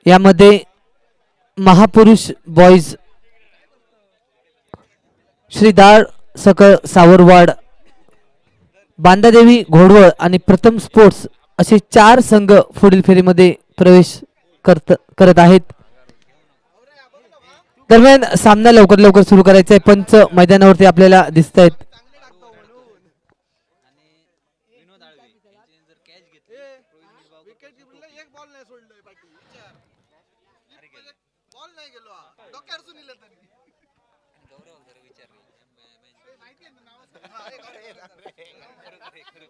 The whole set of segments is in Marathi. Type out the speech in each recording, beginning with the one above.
यामध्ये महापुरुष बॉयज श्रीदाळ सकळ सावरवाड, बांदादेवी घोडवळ आणि प्रथम स्पोर्ट्स असे 4 संघ पुढील फेरीमध्ये प्रवेश करत आहेत. दरम्यान सामना लवकर लवकर सुरू करायचा आहे. पंच मैदानावरती आपल्याला दिसत आहेत.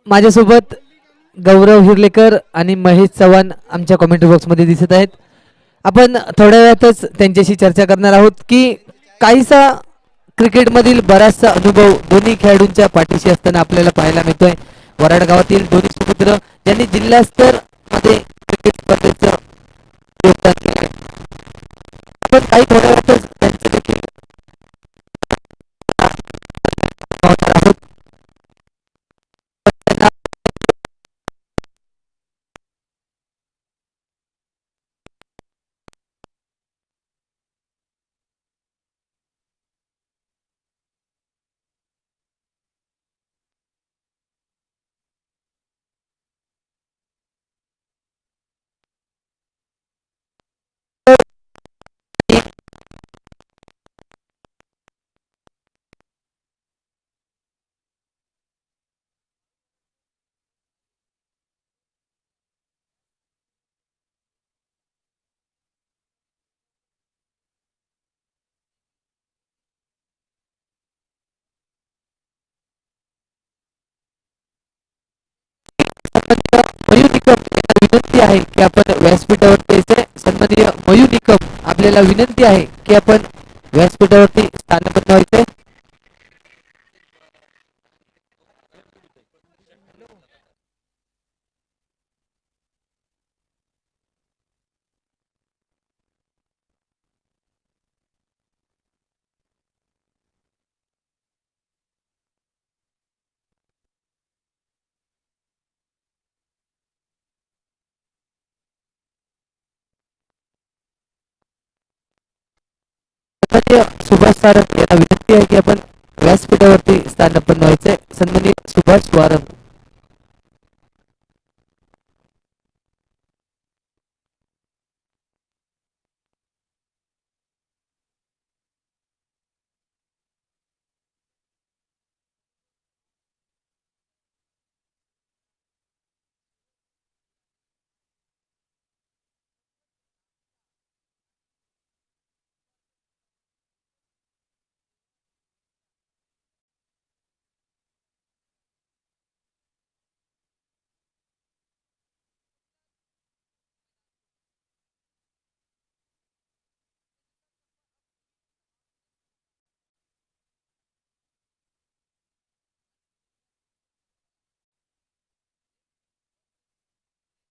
माझ्यासोबत गौरव हिरलेकर आणि महेश चव्हाण आमच्या कमेंट बॉक्स मध्ये दिसत आहेत. आपण थोड्या वेळातच त्यांच्याशी चर्चा करणार आहोत की काहीसा क्रिकेटमधील बराचसा अनुभव दोन्ही खेळाडूंच्या पाठीशी असताना आपल्याला पाहायला मिळतोय. वराड गावातील दोन्ही सुपुत्र ज्यांनी जिल्हा स्तर मध्ये क्रिकेट स्पर्धेचं योगदान केले. आपण काही थोड्या वेळातच त्यांचे देखील आहोत. मयू निकम विनंती आहे की आपण व्यासपीठावरती सन्माननीय मयू निकम आपल्याला विनंती आहे की आपण व्यासपीठावरती स्थानबद्ध व्हायचे. सुभाष सारंग यांना विनंती आहे की आपण व्यासपीठावरती स्थानबद्ध व्हायचे. सन्माननीय सुभाष वारंग.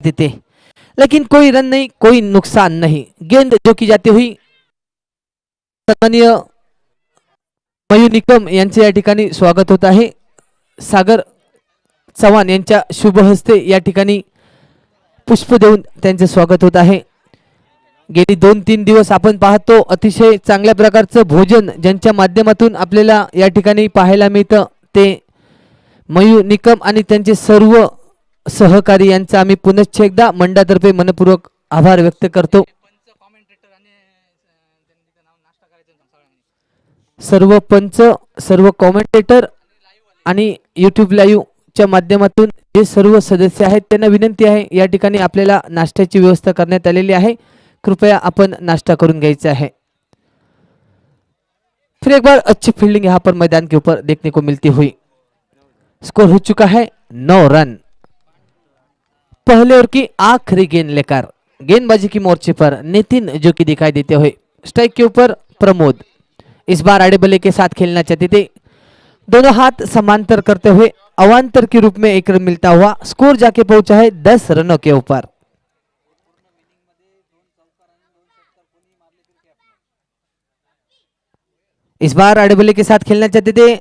देते लेकिन कोई रन नहीं, कोई नुकसान नहीं. गेंद जो की जाती हुई सन्माननीय मयू निकम यांचे या ठिकाणी स्वागत होत आहे. सागर चव्हाण यांच्या शुभ हस्ते या ठिकाणी पुष्प देऊन त्यांचे स्वागत होत आहे. गेली 2-3 दिवस आपण पाहतो अतिशय चांगल्या प्रकारचं भोजन ज्यांच्या माध्यमातून आपल्याला या ठिकाणी पाहायला मिळतं ते मयू निकम आणि त्यांचे सर्व सहकारी यांचा आम्ही पुनश्च एकदा मंडळातर्फे मनपूर्वक आभार व्यक्त करतो. सर्व पंच, सर्व कॉमेंटेटर आणि YouTube लाईव्ह च्या माध्यमातून जे सर्व सदस्य आहेत त्यांना विनंती आहे या ठिकाणी आपल्याला नाश्त्याची व्यवस्था करण्यात आलेली आहे. कृपया अपन नाश्ता करून घ्यायचा है. फिर एक बार अच्छी फील्डिंग यहाँ पर मैदान के ऊपर देखने को मिलती हुई. स्कोर हो चुका है 9 रन. पहले ओवर की आखिरी गेंद लेकर गेंदबाजी की मोर्चे पर नितिन जो कि दिखाई देते हुए. स्ट्राइक के ऊपर प्रमोद इस बार आड़े बल्ले के साथ खेलना चाहते थे. दोनों हाथ समांतर करते हुए अवांतर के रूप में एक रन मिलता हुआ स्कोर जाके पहुंचा है 10 रनों के ऊपर. इस बार आड़े बल्ले के साथ खेलना चाहते थे.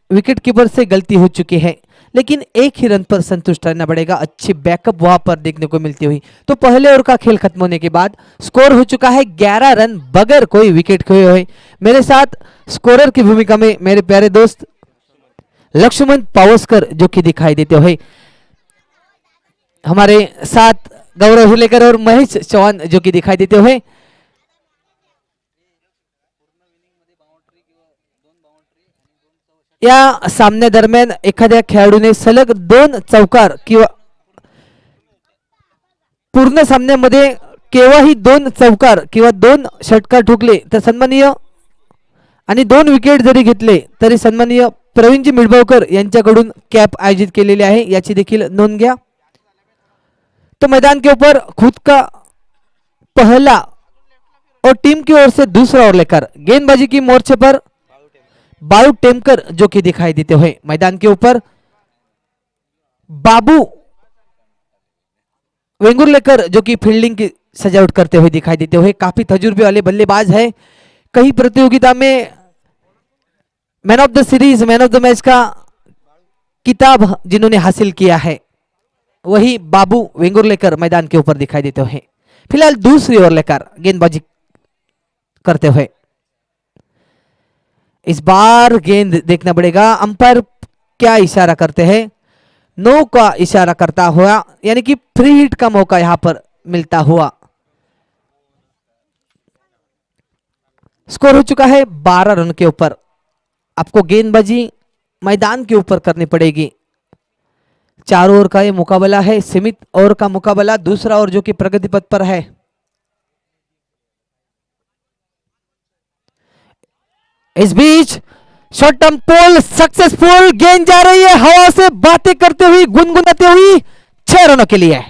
विकेट कीपर से गलती हो चुकी है लेकिन एक ही रन पर संतुष्ट रहना पड़ेगा। अच्छी बैकअप वहां पर देखने को मिलती हुई। तो पहले ओवर का खेल खत्म होने के बाद स्कोर हो चुका है 11 रन बगैर कोई विकेट खोए हुए। मेरे साथ स्कोरर की भूमिका में मेरे प्यारे दोस्त लक्ष्मण पावस्कर जो कि दिखाई देते हुए, हमारे साथ गौरव हुलेकर और महेश चौहान जो कि दिखाई देते हुए। या सामने दरम्यान एखाद्या खेळाडूने सलग 2 चौकार किंवा पूर्ण सामन्यामध्ये केव्हाही 2 चौकार किंवा 2 षटकार ठोकले तर सन्माननीय आणि 2 विकेट जरी घेतले तरी सन्माननीय प्रवीणजी मिडबावकर यांच्याकडून कॅप आयोजित केलेली आहे, याची देखील नोंद घ्या। तो मैदान के ऊपर खुद का पहला और टीम की ओर से दूसरा ओवर लेकर गेंदबाजी की मोर्चे पर बाबू टेमकर जो कि दिखाई देते हुए मैदान के ऊपर बाबू वेंगुर्लेकर जो कि फील्डिंग की सजावट करते हुए दिखाई देते हुए। काफी तजुर्बे वाले बल्लेबाज है, कई प्रतियोगिता में man of the series, man of the match का किताब जिन्होंने हासिल किया है, वही बाबू वेंगुर्लेकर मैदान के ऊपर दिखाई देते हुए फिलहाल दूसरी ओवर लेकर गेंदबाजी करते हुए। इस बार गेंद देखना पड़ेगा अंपायर क्या इशारा करते हैं। नो का इशारा करता हुआ, यानी कि फ्री हिट का मौका यहां पर मिलता हुआ। स्कोर हो चुका है 12 रन के ऊपर। आपको गेंदबाजी मैदान के ऊपर करनी पड़ेगी। 4 ओवर का ये मुकाबला है, सीमित ओवर का मुकाबला, दूसरा ओवर जो कि प्रगति पथ पर है। इस बीच शॉर्ट टर्म पोल सक्सेसफुल, गेंद जा रही है हवा से बातें करते हुई, गुनगुनाते हुई 6 रनों के लिए।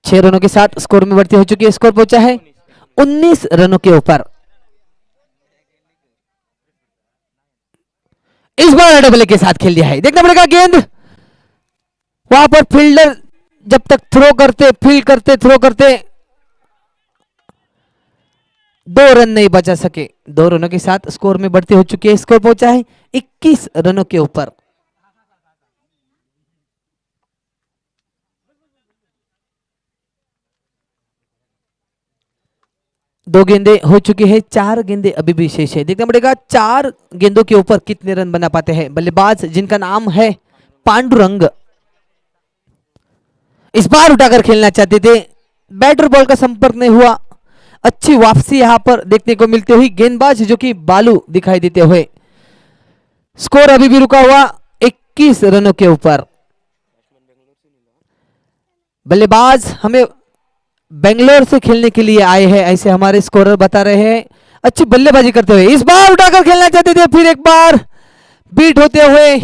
छह रनों के साथ स्कोर में बढ़ती हो चुकी है। स्कोर पहुंचा है 19 रनों के ऊपर। इस बार डबल के साथ खेल दिया है, देखना पड़ेगा गेंद वहां पर फील्डर जब तक थ्रो करते, फील्ड करते, थ्रो करते 2 रन नहीं बचा सके। 2 रनों के साथ स्कोर में बढ़ती हो चुकी है। स्कोर पहुंचा है 21 रनों के ऊपर। दो गेंदे हो चुकी है, 4 गेंदे अभी भी शेष है। देखना पड़ेगा 4 गेंदों के ऊपर कितने रन बना पाते हैं बल्लेबाज जिनका नाम है पांडुरंग। इस बार उठाकर खेलना चाहते थे, बैटर बॉल का संपर्क नहीं हुआ। अच्छी वापसी यहां पर देखने को मिलती हुई, गेंदबाज जो कि बालू दिखाई देते हुए। स्कोर अभी भी रुका हुआ 21 रनों के ऊपर। बल्लेबाज हमें बेंगलोर से खेलने के लिए आए हैं, ऐसे हमारे स्कोरर बता रहे हैं। अच्छी बल्लेबाजी करते हुए इस बार उठाकर खेलना चाहते थे, फिर एक बार बीट होते हुए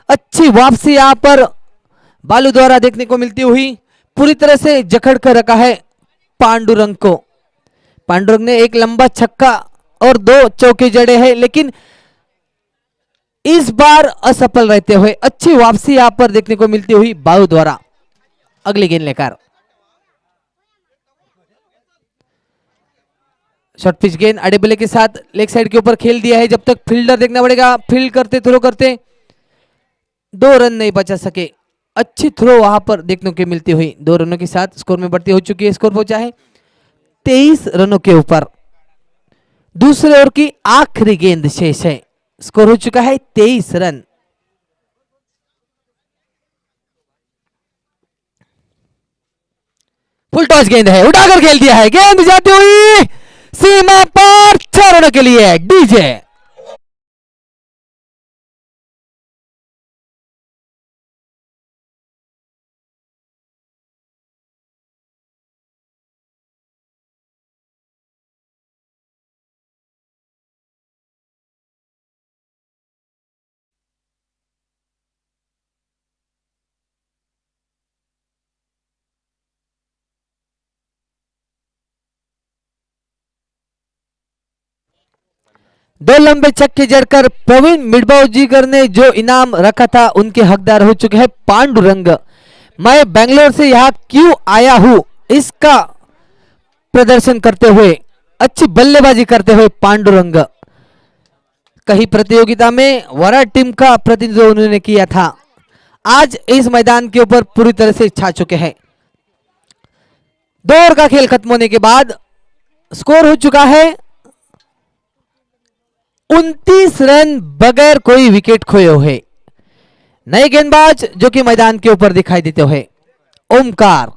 अच्छी वापसी यहां पर बालू द्वारा देखने को मिलती हुई। पूरी तरह से जकड़ कर रखा है पांडुरंग को। पांडुरंग ने एक लंबा छक्का और 2 चौके जड़े हैं, लेकिन इस बार असफल रहते हुए अच्छी वापसी यहां पर देखने को मिलती हुई बालू द्वारा। अगली गेंद लेकर शॉर्ट पिच गेंद अडेबले के साथ लेग साइड के ऊपर खेल दिया है। जब तक फील्डर देखना पड़ेगा, फील्ड करते, थ्रो करते 2 रन नहीं बचा सके। अच्छी थ्रो वहां पर देखने को मिलती हुई 2 रनों के साथ स्कोर में बढ़ती हो चुकी है। स्कोर पहुंचा है 23 रनों के ऊपर। दूसरे ओवर की आखिरी गेंद शेष है। स्कोर हो चुका है 23 रन। फुल टॉस गेंद है, उठाकर खेल दिया है, गेंद जाती हुई सीमा पर 6 रनों के लिए डीजे। दो लंबे छक्के जड़कर प्रवीण मिडबावजीकर ने जो इनाम रखा था उनके हकदार हो चुके हैं पांडुरंग। मैं बेंगलोर से यहाँ क्यों आया हूं, इसका प्रदर्शन करते हुए, अच्छी बल्लेबाजी करते हुए पांडुरंग, कहीं प्रतियोगिता में वराट टीम का प्रतिनिधित्व उन्होंने किया था, आज इस मैदान के ऊपर पूरी तरह से छा चुके हैं। 2 ओवर का खेल खत्म होने के बाद स्कोर हो चुका है 29 रन बगैर कोई विकेट खोए हुए। नए गेंदबाज जो कि मैदान के ऊपर दिखाई देते हुए ओमकार,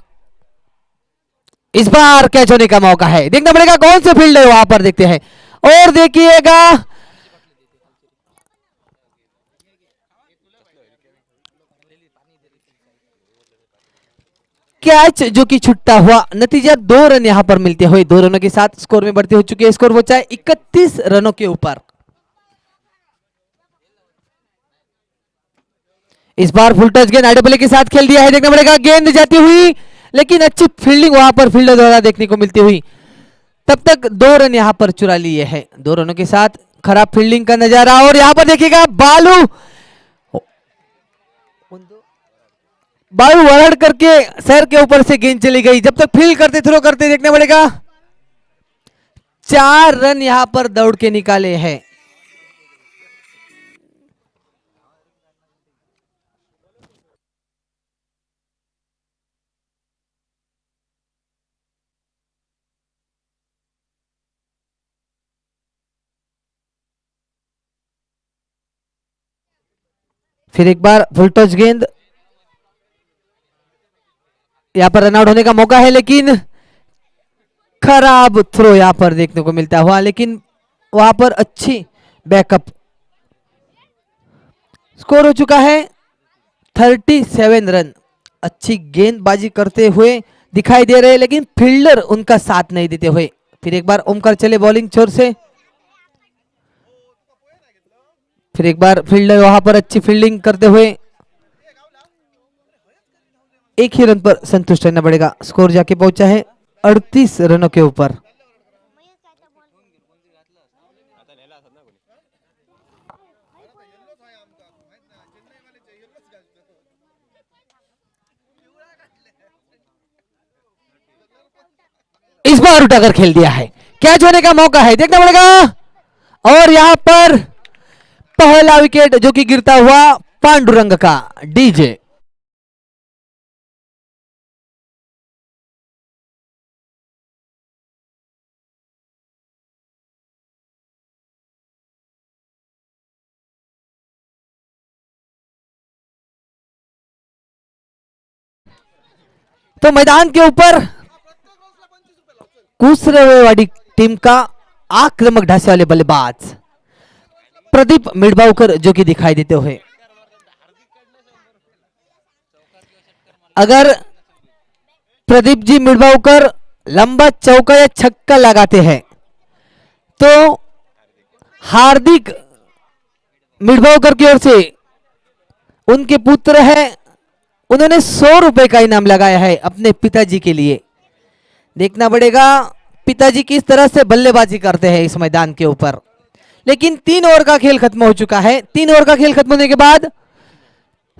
इस बार कैच होने का मौका है, देखना पड़ेगा कौन से फील्ड है वहां पर, देखते हैं और देखिएगा कैच जो कि छुट्टा हुआ। नतीजा 2 रन यहां पर मिलते हुए 2 रनों के साथ स्कोर में बढ़ते हो चुके हैं। स्कोर पहुंचा है 31 रनों के ऊपर। इस बार फुल टच गेंद आड़े बल्ले के साथ खेल दिया है, देखना पड़ेगा गेंद जाती हुई, लेकिन अच्छी फील्डिंग वहां पर फील्डर द्वारा देखने को मिलती हुई। तब तक 2 रन यहां पर चुरा लिए हैं। 2 रनों के साथ खराब फील्डिंग का नजारा, और यहां पर देखिएगा बालू वरड़ करके सर के ऊपर से गेंद चली गई। जब तक फील्ड करते थ्रो करते, देखना पड़ेगा 4 रन यहां पर दौड़ के निकाले हैं। फिर एक बार फुल टच गेंद, यहां पर रनआउट होने का मौका है, लेकिन खराब थ्रो यहां पर देखने को मिलता हुआ, लेकिन वहां पर अच्छी बैकअप। स्कोर हो चुका है 37 रन। अच्छी गेंदबाजी करते हुए दिखाई दे रहे हैं, लेकिन फील्डर उनका साथ नहीं देते हुए। फिर एक बार ओमकार चले बॉलिंग छोर से, फिर एक बार फील्डर वहां पर अच्छी फील्डिंग करते हुए, एक ही रन पर संतुष्ट रहना पड़ेगा। स्कोर जाके पहुंचा है 38 रनों के ऊपर। इस बार उठाकर खेल दिया है, कैच होने का मौका है, देखना पड़ेगा, और यहां पर पहला विकेट जो कि गिरता हुआ पांडुरंग का। डीजे तो मैदान के ऊपर कुसरेवाड़ी टीम का आक्रामक ढांचे वाले बल्लेबाज प्रदीप मिड़बावकर जो कि दिखाई देते हुए, अगर प्रदीप जी मिड़बावकर लंबा चौका या छक्का लगाते हैं तो हार्दिक मिड़बावकर की ओर से उनके पुत्र है, उन्होंने 100 रुपए का इनाम लगाया है अपने पिताजी के लिए। देखना पड़ेगा पिताजी किस तरह से बल्लेबाजी करते हैं इस मैदान के ऊपर। लेकिन 3 ओवर का खेल खत्म हो चुका है। 3 ओवर का खेल खत्म होने के बाद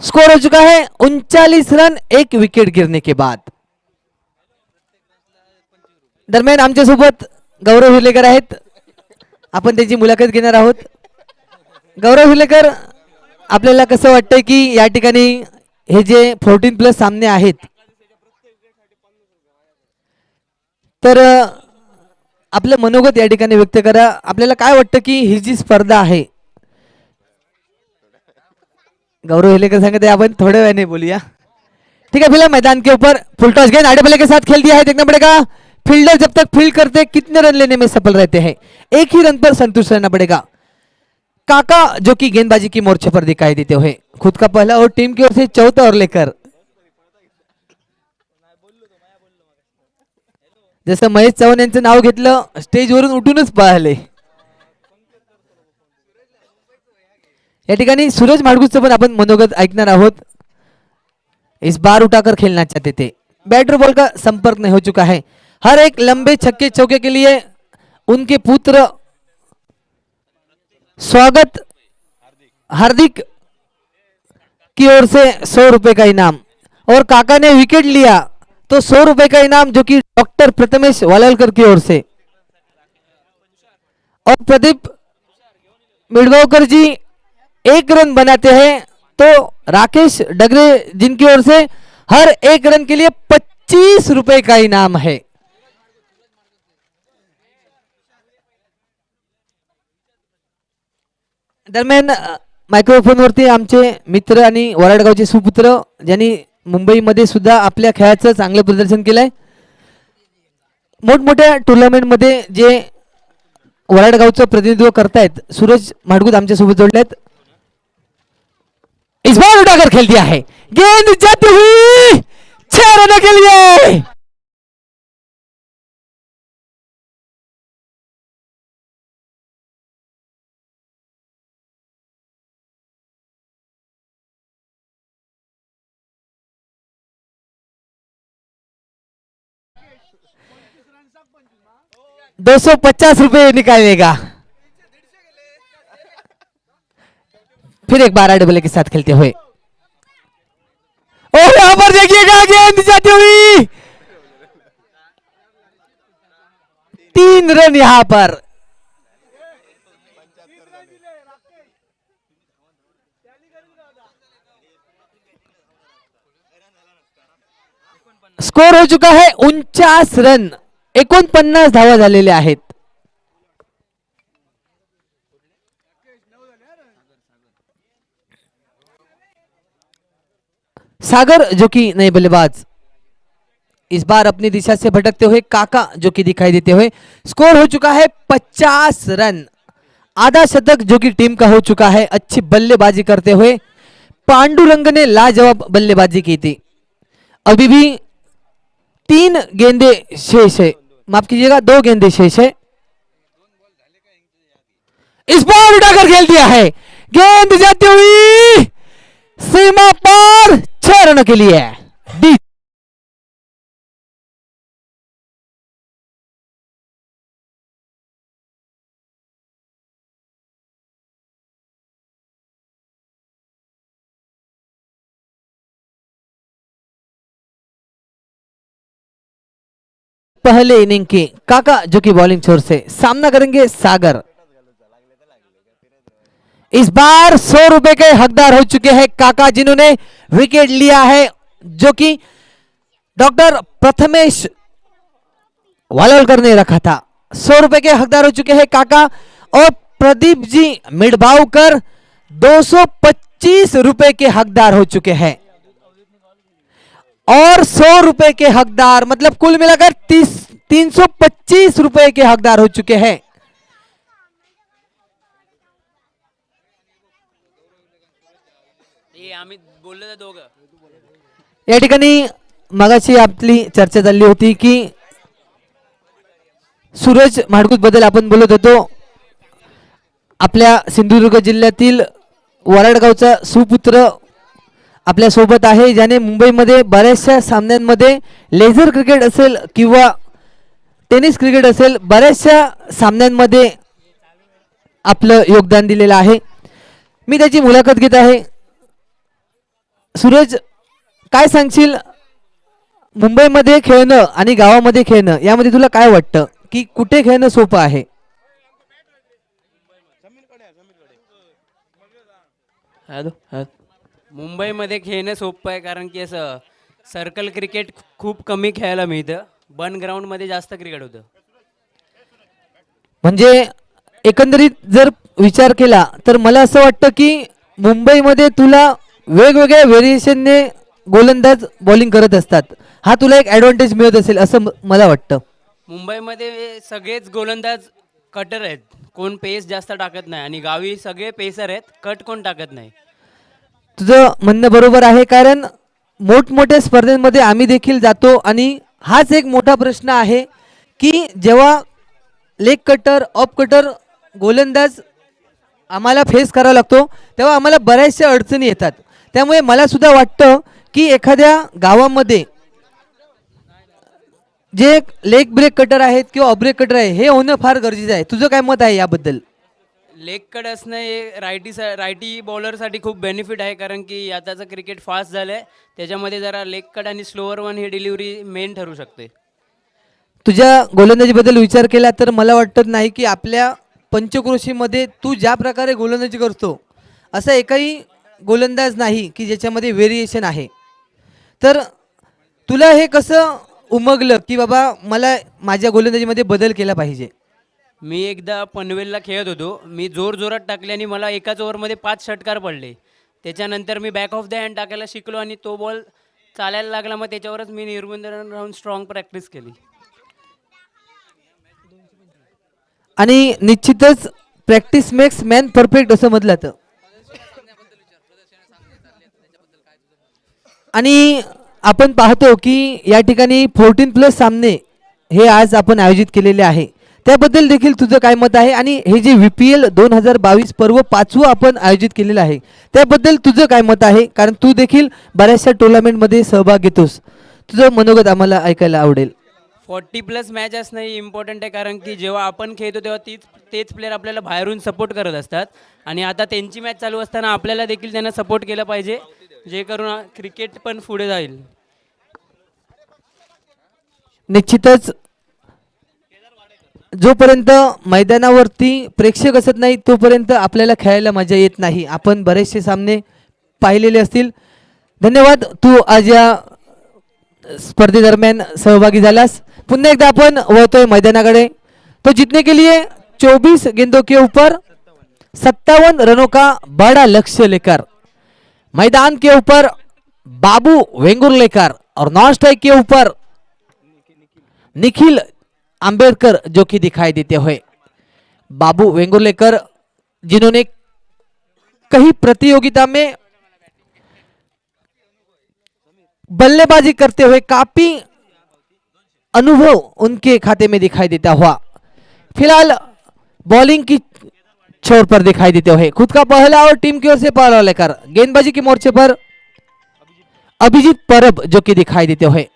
स्कोर हो चुका है 39 रन 1 विकेट गिरने के बाद। दरम्यान आमच्या सोबत गौरव हिलेकर आहेत, आपण त्याची मुलाखत घेणार आहोत। गौरव हिलेकर, आपल्याला कसं वाटतंय की या ठिकाणी हे जे 14+ सामने आहेत, तर आपलं मनोगत या ठिकाणी व्यक्त करा। आपल्याला काय वाटतं की ही जी स्पर्धा आहे, गौरव हिलेकर सांगते हैं अपन थोड़े वेळाने बोलिया, ठीक है। फिलहाल मैदान के ऊपर फुल टॉस गेंद आड़े बल्ले के साथ खेल दिया है, देखना पड़ेगा फील्डर जब तक फील्ड करते कितने रन लेने में सफल रहते हैं। एक ही रन पर संतुष्ट रहना पड़ेगा। काका जो कि गेंदबाजी की मोर्चे पर दिखाई देते हुए, खुद का पहला और टीम की ओर से चौथा ओवर लेकर, जसं महेश चव्हाण यांचं नाव घेतलं स्टेजवरून उठूनच पळाले। या ठिकाणी सूरज माडगुजचं पण आपण मनोगत ऐकणार आहोत। इस बार उठाकर खेलना चाहते थे, बैटर बॉल का संपर्क नहीं हो चुका है। हर एक लंबे छक्के चौके के लिए उनके पुत्र स्वागत हार्दिक की ओर से 100 रुपए का इनाम, और काका ने विकेट लिया तो 100 रुपए का इनाम जो कि डॉक्टर प्रथमेश वालालकर की ओर से। और प्रदीप मिड़गांवकर जी 1 रन बनाते हैं तो राकेश डगरे जिनकी ओर से हर 1 रन के लिए 25 रुपए का इनाम है। दरम्यान मायक्रोफोन वरती आमचे मित्र आणि वराडगावचे सुपुत्र ज्यांनी मुंबईमध्ये सुद्धा आपल्या खेळाचं चांगलं प्रदर्शन केलंय, मोठमोठ्या टुर्नामेंट मध्ये जे वराडगावचं प्रतिनिधित्व करतायत, सूरज माडगुद आमच्या सोबत जोडलेत। इस बार उठाकर खेल दिया है, गेंद जाती हुई 6 रनों के लिए। ₹250 निकालेगा। फिर एक बार डबल के साथ खेलते हुए और यहां पर देखिएगा गेंद जाती हुई 3 रन यहां पर। स्कोर हो चुका है 49 रन, 49 धावा झालेल्या आहेत। सागर जो कि नए बल्लेबाज इस बार अपनी दिशा से भटकते हुए, काका जो कि दिखाई देते हुए। स्कोर हो चुका है 50 रन, आधा शतक जो कि टीम का हो चुका है। अच्छी बल्लेबाजी करते हुए पांडुरंग ने लाजवाब बल्लेबाजी की थी। अभी भी 3 गेंदे शेष है, माफ कीजिएगा 2 गेंदे शेष है। इस बार उठाकर खेल दिया है, गेंद जाती हुई सीमा पार 6 रनों के लिए। पहले इनिंग के काका जो कि बॉलिंग छोर से सामना करेंगे सागर। इस बार 100 रुपए के हकदार हो चुके हैं काका, जिन्होंने विकेट लिया है, जो कि डॉक्टर प्रथमेश वालोलकर ने रखा था। 100 रुपए के हकदार हो चुके हैं काका। और प्रदीप जी मिड़बावकर 225 रुपए के हकदार हो चुके हैं। और 100 रुपए के हकदार मतलब कुल मिलाकर 325 रुपए के हकदार हो चुके हैं। या ठिकाणी मगाशी आपली चर्चा चालली होती की सूरज माडगुद बद्दल आपण बोलत होतो। आपल्या सिंधुदुर्ग जिल्ह्यातील वराडगावचा सुपुत्र आपल्या सोबत आहे, ज्याने मुंबईमध्ये बऱ्याचशा सामन्यांमध्ये लेझर क्रिकेट असेल किंवा टेनिस क्रिकेट असेल, बऱ्याचशा सामन्यांमध्ये आपलं योगदान दिलेलं आहे। मी त्याची मुलाखत घेत आहे। सूरज, काय सांगशील मुंबईमध्ये खेळणं आणि गावामध्ये खेळणं यामध्ये तुला काय वाटतं की कुठे खेळणं सोपं आहे? मुंबईमध्ये खेळणं सोपं आहे कारण की असं सर्कल क्रिकेट खूप कमी खेळायला मिळतं, बन ग्राउंडमध्ये जास्त क्रिकेट होतं। म्हणजे एकंदरीत जर विचार केला तर मला असं वाटतं की मुंबईमध्ये तुला वेगवेगळ्या व्हेरिएशनने गोलंदाज बॉलिंग करत असतात, हा तुला एक ॲडव्हान्टेज मिळत असेल असं मला वाटतं। मुंबईमध्ये सगळेच गोलंदाज कटर आहेत, कोण पेस जास्त टाकत नाही, आणि गावी सगळे पेसर आहेत, कट कोण टाकत नाही। तुझं म्हणणं बरोबर आहे, कारण मोठमोठ्या स्पर्धेमध्ये आम्ही देखील जातो आणि हाच एक मोठा प्रश्न आहे की जेव्हा लेग कटर ऑफ कटर गोलंदाज आम्हाला फेस करावा लागतो तेव्हा आम्हाला बऱ्याचशा अडचणी येतात। त्यामुळे मला सुद्धा वाटतं की एखाद्या गावामध्ये जे लेग ब्रेक कटर आहेत किंवा ऑफ ब्रेक कटर आहे हे होणं फार गरजेचं आहे। तुझं काय मत आहे याबद्दल? लेग कट असणं हे रायटी बॉलरसाठी खूप बेनिफिट आहे, कारण की आताचं क्रिकेट फास्ट झालं आहे. त्याच्यामध्ये जरा लेग कट आणि स्लोअर वन ही डिलिव्हरी मेन ठरू शकते. तुझ्या गोलंदाजीबद्दल विचार केला तर मला वाटत नाही की आपल्या पंचक्रोशीमध्ये तू ज्या प्रकारे गोलंदाजी करतो असा एकही गोलंदाज नाही की ज्याच्यामध्ये व्हेरिएशन आहे. तर तुला हे कसं उमगलं की बाबा मला माझ्या गोलंदाजीमध्ये बदल केला पाहिजे? मी एकदा पनवेलला खेळत होतो. मी जोरात टाकले आणि मला एकाच ओव्हरमध्ये 5 षटकार पडले. त्याच्यानंतर मी बॅक ऑफ द हँड टाकायला शिकलो आणि तो बॉल चालायला लागला. मग त्याच्यावरच मी निर्बंध राहून स्ट्रॉंग प्रॅक्टिस केली. आणि निश्चितच प्रॅक्टिस मेक्स मॅन परफेक्ट असं म्हटलं तर. आणि आपण पाहतो की या ठिकाणी 14+ सामने हे आज आपण आयोजित केलेले आहे. त्याबद्दल देखील तुझं काय मत आहे? आणि हे जे VPL 2022 पर्व 5वं आपण आयोजित केलेलं आहे त्याबद्दल तुझं काय मत आहे? कारण तू देखील बऱ्याचशा टुर्नामेंटमध्ये सहभाग घेतोस. तुझं मनोगत आम्हाला ऐकायला आवडेल. 40+ मॅच असणं हे इम्पॉर्टंट आहे, कारण की जेव्हा आपण खेळतो तेव्हा तेच प्लेयर आपल्याला बाहेरून सपोर्ट करत असतात. आणि आता त्यांची मॅच चालू असताना आपल्याला देखील त्यांना सपोर्ट केला पाहिजे, जे करून क्रिकेट पण पुढे जाईल. निश्चितच जोपर्यंत मैदानावरती प्रेक्षक असत नाही तोपर्यंत आपल्याला खेळायला मजा येत नाही. आपण बरेचसे सामने पाहिलेले असतील. धन्यवाद तू आज या स्पर्धेदरम्यान सहभागी झालास. पुन्हा एकदा आपण वळतोय मैदानाकडे. तो जीतने के लिए 24 गेंदों के ऊपर 57 रनों का बड़ा लक्ष्य लेकर मैदान के ऊपर बाबू वेंगुर्लेकर और नॉन स्ट्राइक के ऊपर निखिल अंबेडकर जो कि दिखाई देते हुए. बाबू वेंगुर्लेकर जिन्होंने कई प्रतियोगिता में बल्लेबाजी करते हुए काफी अनुभव उनके खाते में दिखाई देता हुआ फिलहाल बॉलिंग की छोर पर दिखाई देते हुए खुद का पहला और टीम की ओर से पहला लेकर गेंदबाजी के मोर्चे पर अभिजीत परब जो कि दिखाई देते हुए.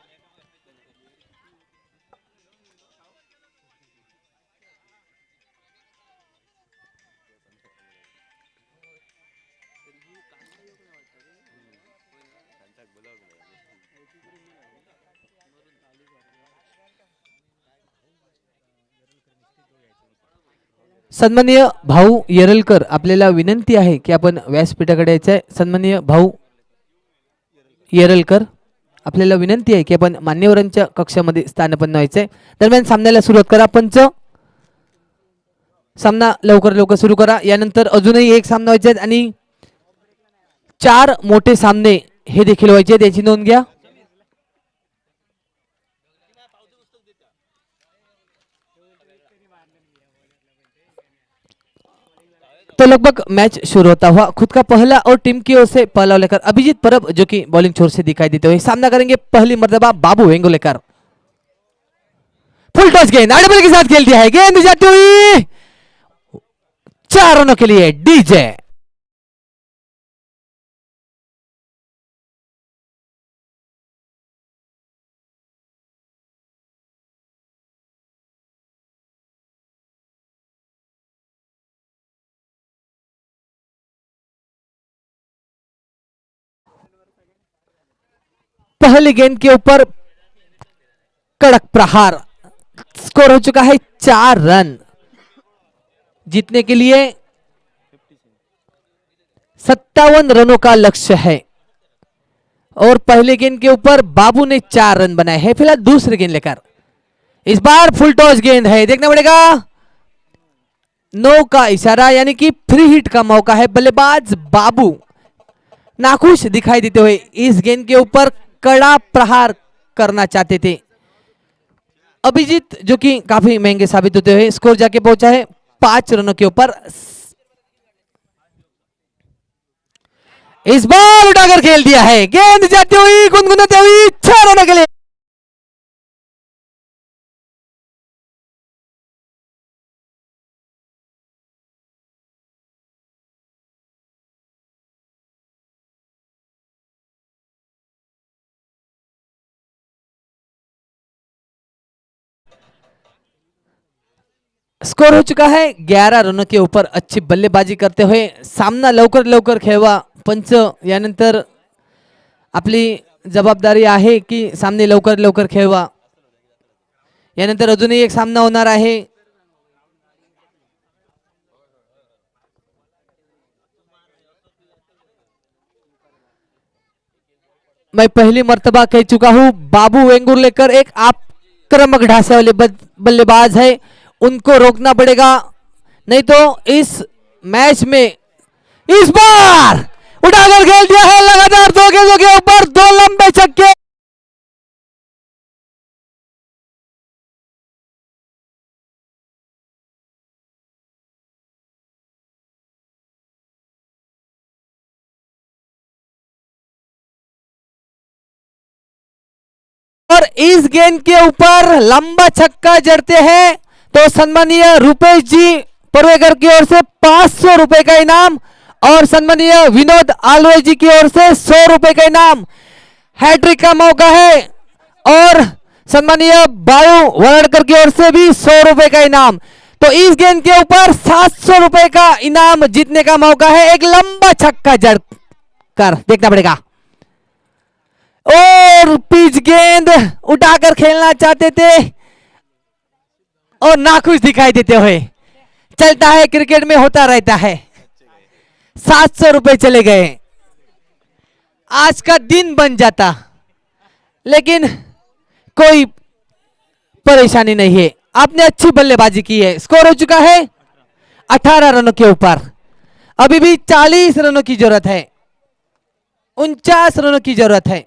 सन्माननीय भाऊ येरलकर आपल्याला विनंती आहे की आपण व्यासपीठाकडे यायचं आहे. सन्माननीय भाऊ येरलकर आपल्याला विनंती आहे की आपण मान्यवरांच्या कक्षामध्ये स्थानापन्न व्हायचंय. दरम्यान सामन्याला सुरुवात करा. पंच सामना लवकर सुरू करा. यानंतर अजूनही एक सामना व्हायचा आहे आणि 4 मोठे सामने हे देखील व्हायचे आहेत, याची नोंद घ्या. तो लगभग मैच शुरू होता हुआ खुद का पहला और टीम की ओर से पहला लेकर अभिजीत परब जो कि बॉलिंग छोर से दिखाई देते हुए सामना करेंगे पहली मर्तबा बाबू वेंगुर्लेकर. फुल टॉस गेंद आड़े के साथ खेल दिया है. गेंद जाती हुई 4 रनों के लिए डीजे. पहली गेंद के ऊपर कड़क प्रहार. स्कोर हो चुका है 4 रन. जीतने के लिए 57 रनों का लक्ष्य है और पहले गेंद के ऊपर बाबू ने 4 रन बनाए हैं. फिलहाल दूसरी गेंद लेकर इस बार फुल टॉस गेंद है, देखना पड़ेगा. 9 का इशारा यानी कि फ्री हिट का मौका है. बल्लेबाज बाबू नाखुश दिखाई देते हुए इस गेंद के ऊपर कड़ा प्रहार करना चाहते थे. अभिजीत जो कि काफी महंगे साबित होते हुए स्कोर जाके पहुंचा है 5 रनों के ऊपर. इस बार उठाकर खेल दिया है. गेंद जाती हुई गुनगुनाती हुई 6 रनों के लिए. स्कोर हो चुका है 11 रनों के ऊपर। अच्छी बल्लेबाजी करते हुए सामना लवकर लवकर खेळवा। पंच यानंतर आपली जबाबदारी आहे की सामने लवकर लवकर खेळवा। यानंतर अजूनही एक सामना होणार आहे। मैं पहली मर्तबा कह चुका हूं बाबू वेंगुर्लेकर एक आक्रामक ढांचे वाले बल्लेबाज है, उनको रोकना पड़ेगा, नहीं तो इस मैच में इस बार उठाकर खेल दिया है लगातार 2 गेंदों के ऊपर 2 लंबे छक्के। और इस गेंद के ऊपर लंबा छक्का जड़ते हैं तो सम्मानीय रुपेश जी परवेगर की ओर से 500 रुपए का इनाम और सम्मानीय विनोद आलवे जी की ओर से 100 रुपए का इनाम। हैट्रिक का मौका है और सम्मानीय बायू वरड़कर की ओर से भी 100 रुपए का इनाम। तो इस गेंद के ऊपर 700 रुपए का इनाम जीतने का मौका है। एक लंबा छक्का जड़ कर देखना पड़ेगा और पिच गेंद उठाकर खेलना चाहते थे और नाखुश दिखाई देते हुए। चलता है, क्रिकेट में होता रहता है। 700 रुपए चले गए, आज का दिन बन जाता, लेकिन कोई परेशानी नहीं है। आपने अच्छी बल्लेबाजी की है। स्कोर हो चुका है 18 रनों के ऊपर। अभी भी 40 रनों की जरूरत है, 49 रनों की जरूरत है।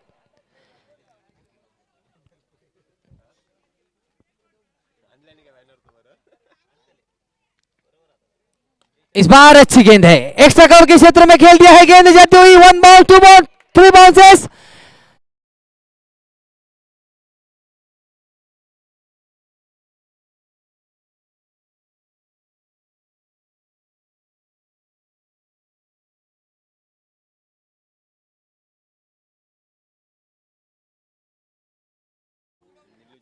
इस बार अच्छी गेंद है, एक्स्ट्रा कवर के क्षेत्र में खेल दिया है। गेंद जाती हुई 1 बॉल 2 बॉल 3 बाउंसेस।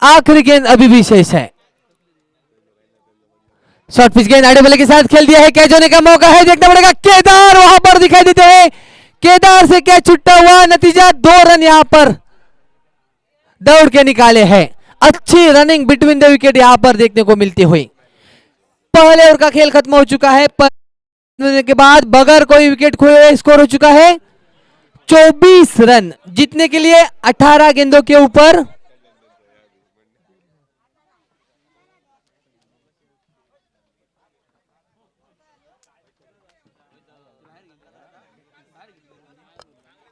आखिरी गेंद अभी भी शेष है। शॉर्ट पिच गेंद आड़े बल्ले के साथ खेल दिया है। कैच होने का मौका है, देखना पड़ेगा। केदार वहां पर दिखाई देते हैं। केदार से क्या छुट्टा हुआ, नतीजा 2 रन यहां पर दौड़ के निकाले हैं। अच्छी रनिंग बिटवीन द विकेट यहां पर देखने को मिलती हुई। पहले ओवर का खेल खत्म हो चुका है। के बाद बगैर कोई विकेट खोए स्कोर हो चुका है 24 रन जीतने के लिए 18 गेंदों के ऊपर।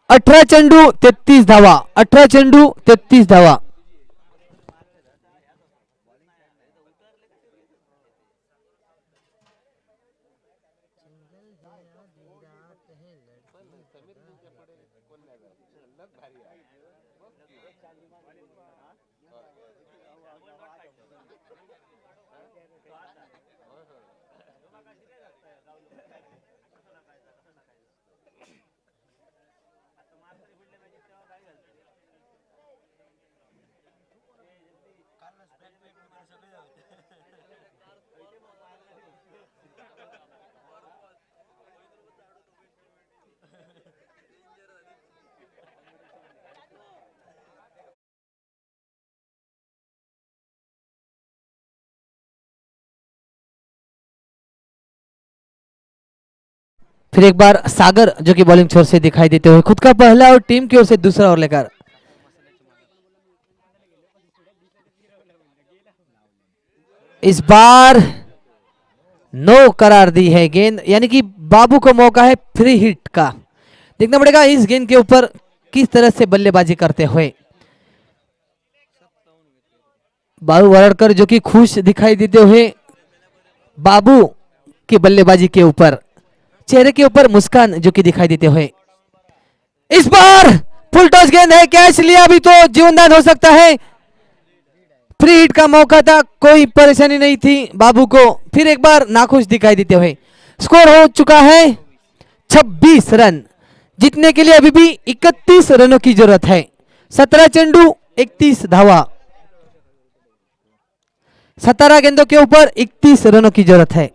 अठरा चेंडू 33 धावा, 18 चेंडू 33 धावा। फिर एक बार सागर जो कि बॉलिंग छोर से दिखाई देते हुए खुद का पहला और टीम की ओर से दूसरा ओवर लेकर इस बार नो करार दी है गेंद, यानी कि बाबू को मौका है फ्री हिट का। देखना पड़ेगा इस गेंद के ऊपर किस तरह से बल्लेबाजी करते हुए। बाबू वरड़कर जो कि खुश दिखाई देते हुए बाबू की बल्लेबाजी के ऊपर चेहरे के ऊपर मुस्कान जो कि दिखाई देते हुए। इस बार फुल टॉस गेंद है, कैच लिया भी तो जीवनदान हो सकता है। फ्री हिट का मौका था, कोई परेशानी नहीं थी बाबू को। फिर एक बार नाखुश दिखाई देते हुए। स्कोर हो चुका है 26 रन जीतने के लिए अभी भी 31 रनों की जरूरत है। 17 चेंडू 31 धावा। 17 गेंदों के ऊपर 31 रनों की जरूरत है।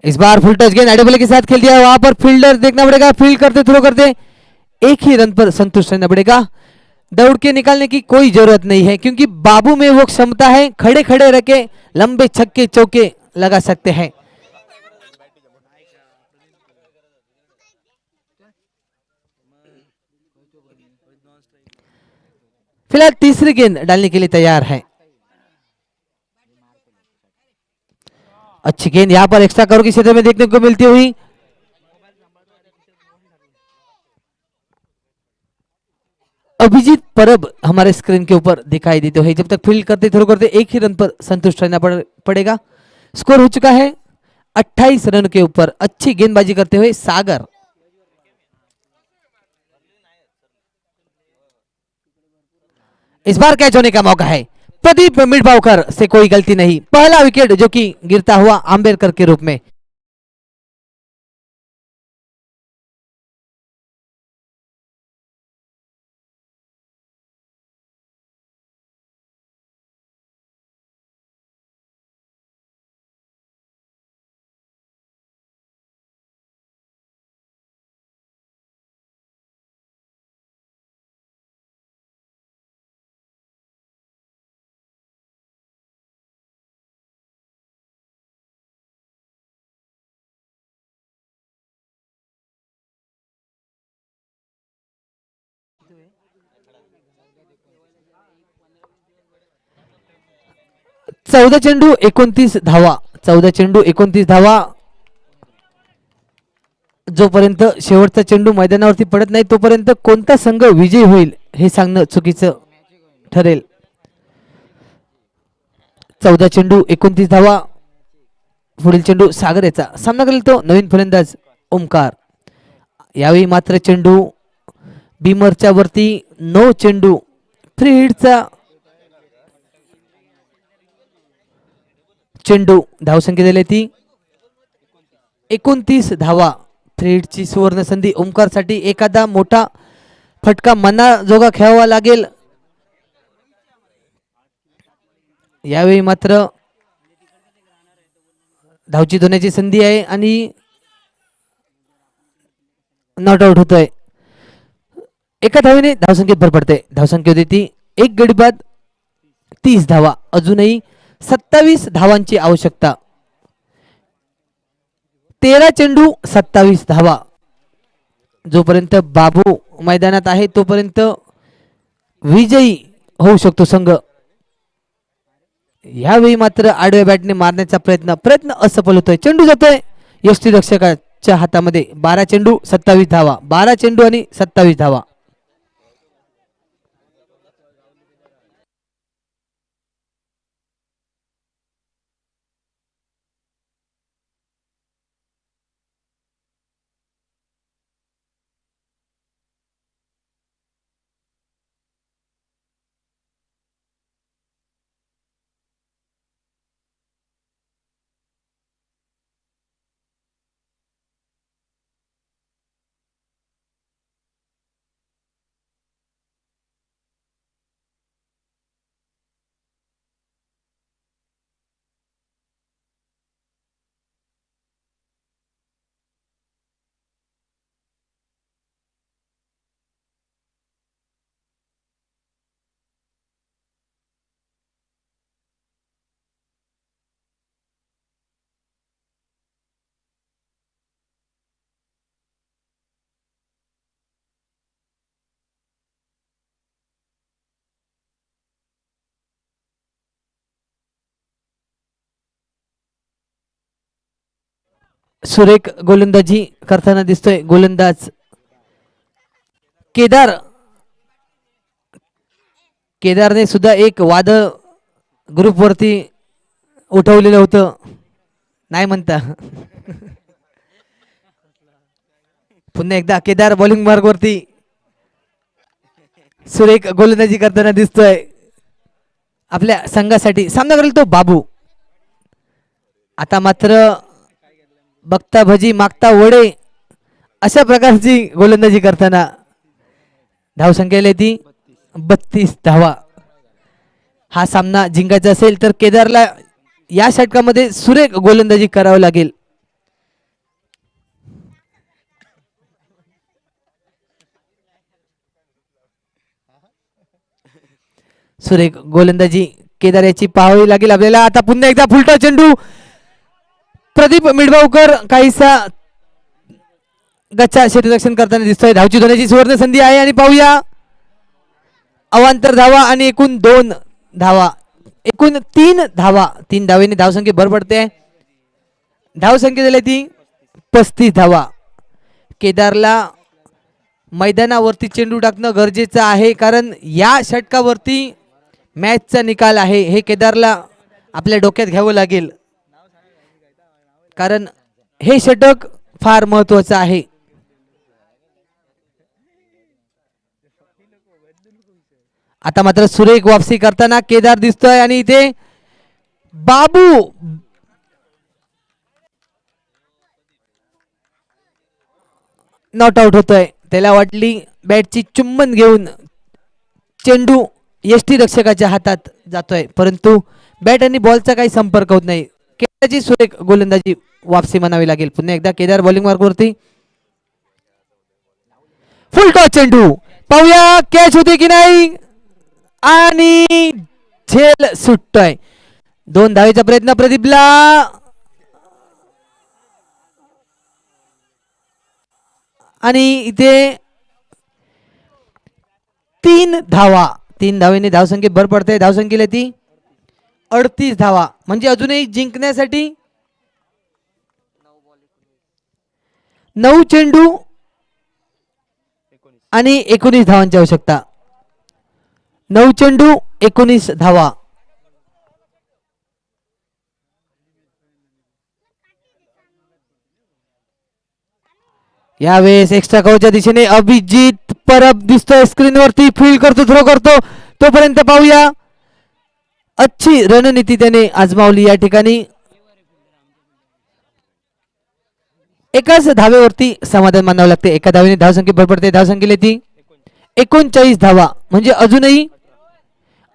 इस बार फुल टच गेंद एडेबले के साथ खेल दिया, वहां पर फील्डर देखना पड़ेगा, फील्ड करते थ्रो करते एक ही रन पर संतुष्ट रहना पड़ेगा। दौड़ के निकालने की कोई जरूरत नहीं है क्योंकि बाबू में वो क्षमता है, खड़े खड़े रह के लंबे छक्के चौके लगा सकते हैं। फिलहाल तीसरी गेंद डालने के लिए तैयार है। अच्छी गेंद यहां पर एक्स्ट्रा कवर के क्षेत्र में देखने को मिलती हुई। अभिजीत परब हमारे स्क्रीन के ऊपर दिखाई देते हैं। जब तक फील्ड करते थ्रो करते एक ही रन पर संतुष्ट रहना पड़ेगा। स्कोर हो चुका है 28 रन के ऊपर। अच्छी गेंदबाजी करते हुए सागर। इस बार कैच होने का मौका है। प्रदीप मिडबावकर से कोई गलती नहीं, पहला विकेट जो कि गिरता हुआ आंबेडकर के रूप में। चौदा चेंडू 29 धावा, 14 चेंडू 29 धावा। जोपर्यंत शेवटचा चेंडू मैदानावरती पडत नाही तोपर्यंत कोणता संघ विजयी होईल हे सांगणं चुकीचं ठरेल। 14 चेंडू 29 धावा। पुढील चेंडू सागर याचा सामना करेल तो नवीन फलंदाज ओमकार। यावेळी मात्र चेंडू बीमरच्या वरती 9 चेंडू फ्री हिटचा चेंडू धावसंख्या दिली ती 29 धावा। फ्री हिटची सुवर्ण संधी ओमकार साठी एखादा मोठा फटका मनाजोगा खेळावा लागेल। यावेळी मात्र धावची धुण्याची संधी आहे आणि नॉट आउट होतोय। एका धावेने धावसंख्येत भर पडते। धावसंख्या होती एक गडी बाद 30 धावा। अजूनही 27 धावांची आवश्यकता। 13 चेंडू 27 धावा। जोपर्यंत बाबू मैदानात आहे तोपर्यंत विजयी होऊ शकतो संघ। यावेळी मात्र आडव्या बॅटने मारण्याचा प्रयत्न असफल होतोय। चेंडू जातोय यष्टीरक्षकाच्या हातामध्ये। 12 चेंडू 27 धावा। 12 चेंडू आणि 27 धावा। सुरेख गोलंदाजी करताना दिसतोय गोलंदाज केदारने सुद्धा एक वाद ग्रुप वरती उठवलेलं होतं, नाही म्हणता। पुन्हा एकदा केदार बॉलिंग मार्ग वरती सुरेख गोलंदाजी करताना दिसतोय। आपल्या संघासाठी सामना करेल तो बाबू। आता मात्र बघता भजी मागता वडे अशा प्रकारची गोलंदाजी करताना धावसंख्येला ती 32 धावा. हा सामना जिंकायचा असेल तर केदारला या षटकामध्ये सुरेख गोलंदाजी करावी लागेल. सुरेख गोलंदाजी केदार याची पाहावी लागेल आपल्याला. आता पुन्हा एकदा फुलटा चेंडू प्रदीप मिडबावकर काहीसा गच्चा क्षेत्ररक्षण करताना दिसतोय. धावची धरण्याची सुवर्ण संधी आहे आणि पाहूया अवांतर धावा आणि एकूण 2 धावा, एकूण 3 धावा. 3 धावेने धावसंख्या भर पडते. धावसंख्या झाली ती 35 धावा. केदारला मैदानावरती चेंडू टाकणं गरजेचं आहे कारण या षटकावरती मॅचचा निकाल आहे हे केदारला आपल्या डोक्यात घ्यावं लागेल कारण हे षटक फार महत्वाचं आहे. आता मात्र सुरेख वापसी करताना केदार दिसतोय आणि इथे बाबू नॉट आउट होतोय. त्याला वाटली बॅटची चुंबन घेऊन चेंडू यष्टी रक्षकाच्या हातात जातोय परंतु बॅट आणि बॉलचा काही संपर्क होत नाही. केदारची सुरेख गोलंदाजी वापसी म्हणावी लागेल. पुन्हा एकदा केदार बॉलिंग मार्कवरती. फुल टॉस चेंडू पाहूया कॅच होते की नाही आणि झेल सुटतोय. 2 धावेचा प्रयत्न प्रदीपला आणि इथे 3 धावा. 3 धावेने धावसंख्या भर पडते. धावसंख्येला ती 38 धावा म्हणजे अजूनही जिंकण्यासाठी 9 चेंडू आणि 19 धावांची आवश्यकता. 9 चेंडू 19 धावा. यावेळेस एक्स्ट्रा कव्हरच्या दिशेने अभिजित परब दिसतोय स्क्रीनवरती. फील्ड करतो, थ्रो करतो. तोपर्यंत पाहूया अच्छी रणनीती त्याने आजमावली या ठिकाणी. एकाच धावेवरती समाधान मानावं लागते. एका धावेने धावसंख्या भर पडते. धावसंख्येला ती 39 धावा म्हणजे अजूनही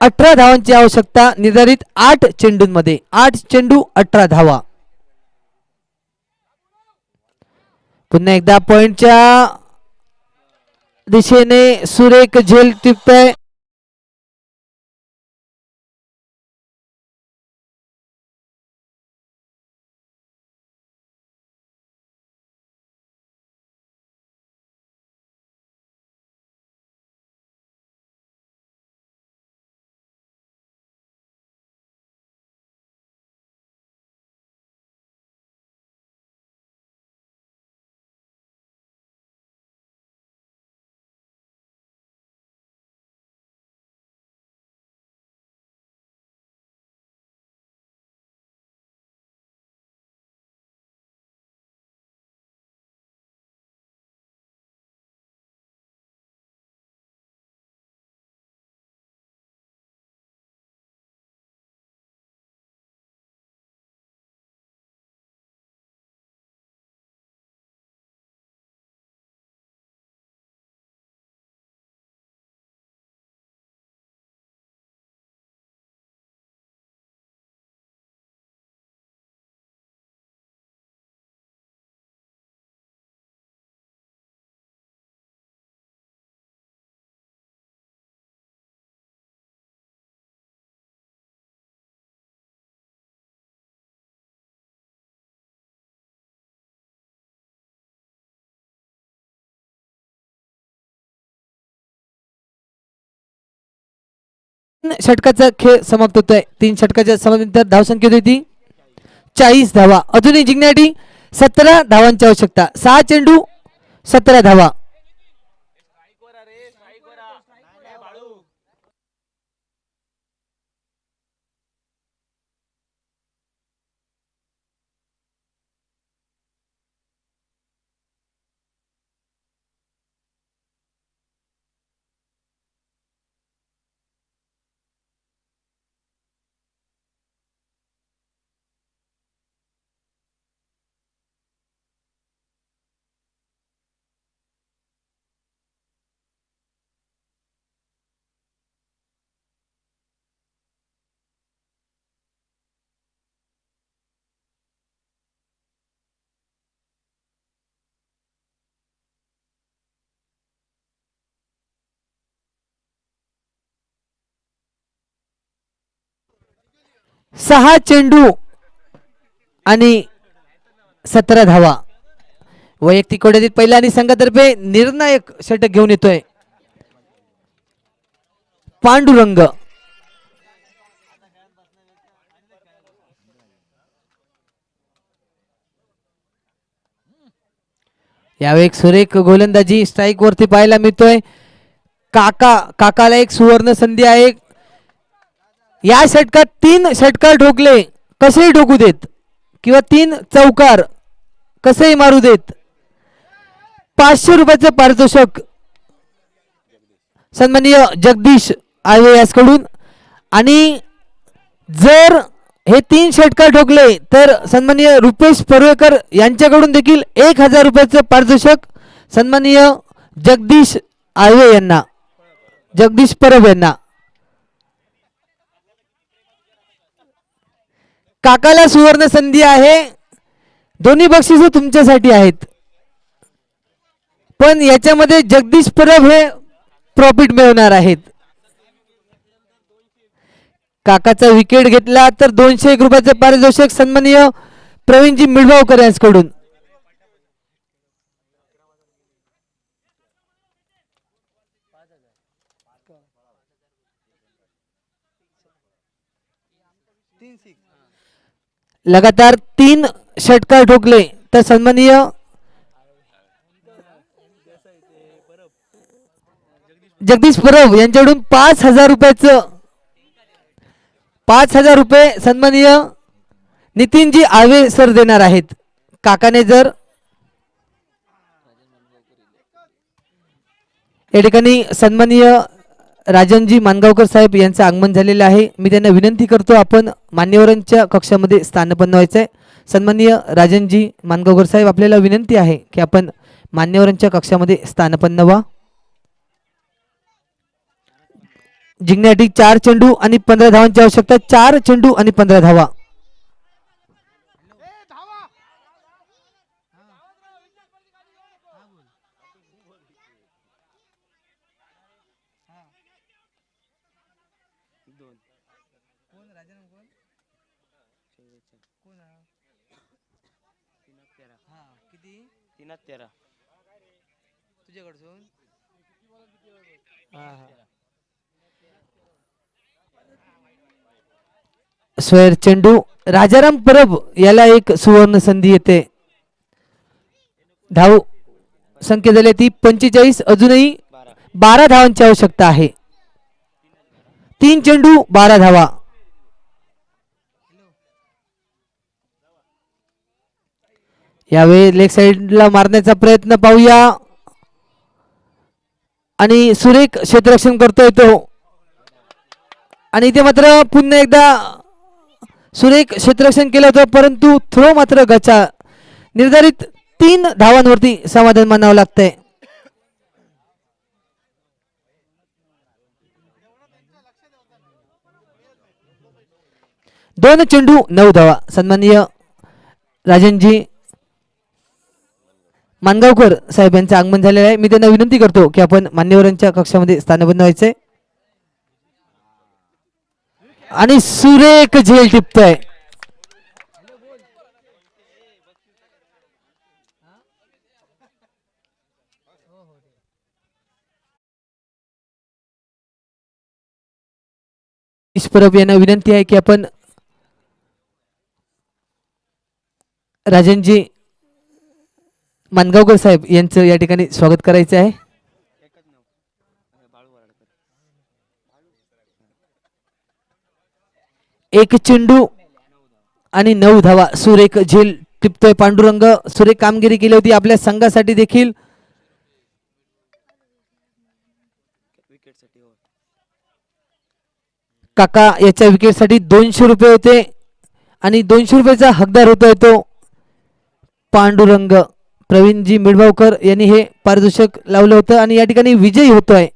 18 धावांची आवश्यकता निर्धारित 8 चेंडूंमध्ये. 8 चेंडू 18 धावा. पुन्हा एकदा पॉइंटच्या दिशेने सुरेख झेल टिपतोय. षटकाचा खेळ समाप्त होतोय. 3 षटकाच्या समाप्तीनंतर धावसंख्या होती 40 धावा. अजूनही जिंकण्यासाठी 17 धावांची आवश्यकता. 6 चेंडू 17 धावा. 6 चेंडू आणि 17 धावा. वैयक्तिक कोड्यातील पहिला आणि संघातर्फे निर्णायक षटक घेऊन येतोय पांडुरंग. यावेळी एक सुरेख गोलंदाजी स्ट्राईक वरती पाहायला मिळतोय. काकाला एक सुवर्ण संधी आहे. या षटकात 3 षटकार ठोकले कसेही ठोकू देत किंवा 3 चौकार कसेही मारू देत 500 रुपयाचं पारितोषिक सन्माननीय जगदीश आळवे यासकडून. आणि जर हे 3 षटकार ठोकले तर सन्माननीय रुपेश परुळेकर यांच्याकडून देखील 1000 रुपयाचं पारितोषिक सन्माननीय जगदीश आळवे यांना, जगदीश परब यांना. काकाला सुवर्ण संधी आहे. दोन्ही बक्षिसे तुमच्यासाठी आहेत, पण याच्यामध्ये जगदीश परब हे प्रॉफिट मिळवणार आहेत. काकाचा विकेट घेतला तर 201 रुपयाचे पारितोषिक सन्माननीय प्रवीणजी मिळगावकर यांच्याकडून. लगातार 3 षटकार ठोकले तर सन्माननीय जगदीश परब यांच्याकडून 5000 रुपयाचं 5000 रुपये सन्माननीय नितीनजी आळवे सर देणार आहेत. काकाने जर या ठिकाणी सन्माननीय राजनजी मानगावकर साहेब यांचं आगमन झालेलं आहे. मी त्यांना विनंती करतो आपण मान्यवरांच्या कक्षामध्ये स्थानपन्न व्हायचं आहे. सन्माननीय राजनजी मानगावकर साहेब आपल्याला विनंती आहे की आपण मान्यवरांच्या कक्षामध्ये स्थानपन्न व्हा. जिंकण्यासाठी 4 चेंडू आणि 15 धावांची आवश्यकता. 4 चेंडू आणि 15 धावा. स्वेर चेंडू राजाराम परब याला एक सुवर्ण संधी येते. धाव संख्या झाली ती 45. अजूनही 12 धावांची आवश्यकता आहे. 3 चेंडू 12 धावा. यावेळी लेग साइडला मारण्याचा प्रयत्न पाहूया आणि सुरेख क्षेत्ररक्षण करतोय तो. आणि इथे मात्र पुन्हा एकदा सुरेख क्षेत्ररक्षण केलं होतं परंतु थ्रो मात्र गचा. निर्धारित 3 धावांवरती समाधान मानावं लागतंय. दोन चेंडू 9 धावा. सन्माननीय राजनजी मानगावकर साहेब यांचं आगमन झालेलं आहे. मी त्यांना विनंती करतो की आपण मान्यवरांच्या कक्षामध्ये स्थानबद्ध व्हायचंय. आणि सुरेख झेल टिपतोय. परब यांना विनंती आहे की आपण राजनजी मानगावकर साहेब यांचं या ठिकाणी स्वागत करायचं आहे. एक चेंडू आणि 9 धावा. सुरेख झेल टिपतोय पांडुरंग. सुरेख कामगिरी केली होती आपल्या संघासाठी देखील. काका याच्या विकेटसाठी 200 रुपये होते आणि 200 रुपयाचा हकदार होतोय तो पांडुरंग. प्रवीणजी मिळगावकर यांनी हे पारितोषिक लावलं होतं आणि या ठिकाणी विजयी होतोय.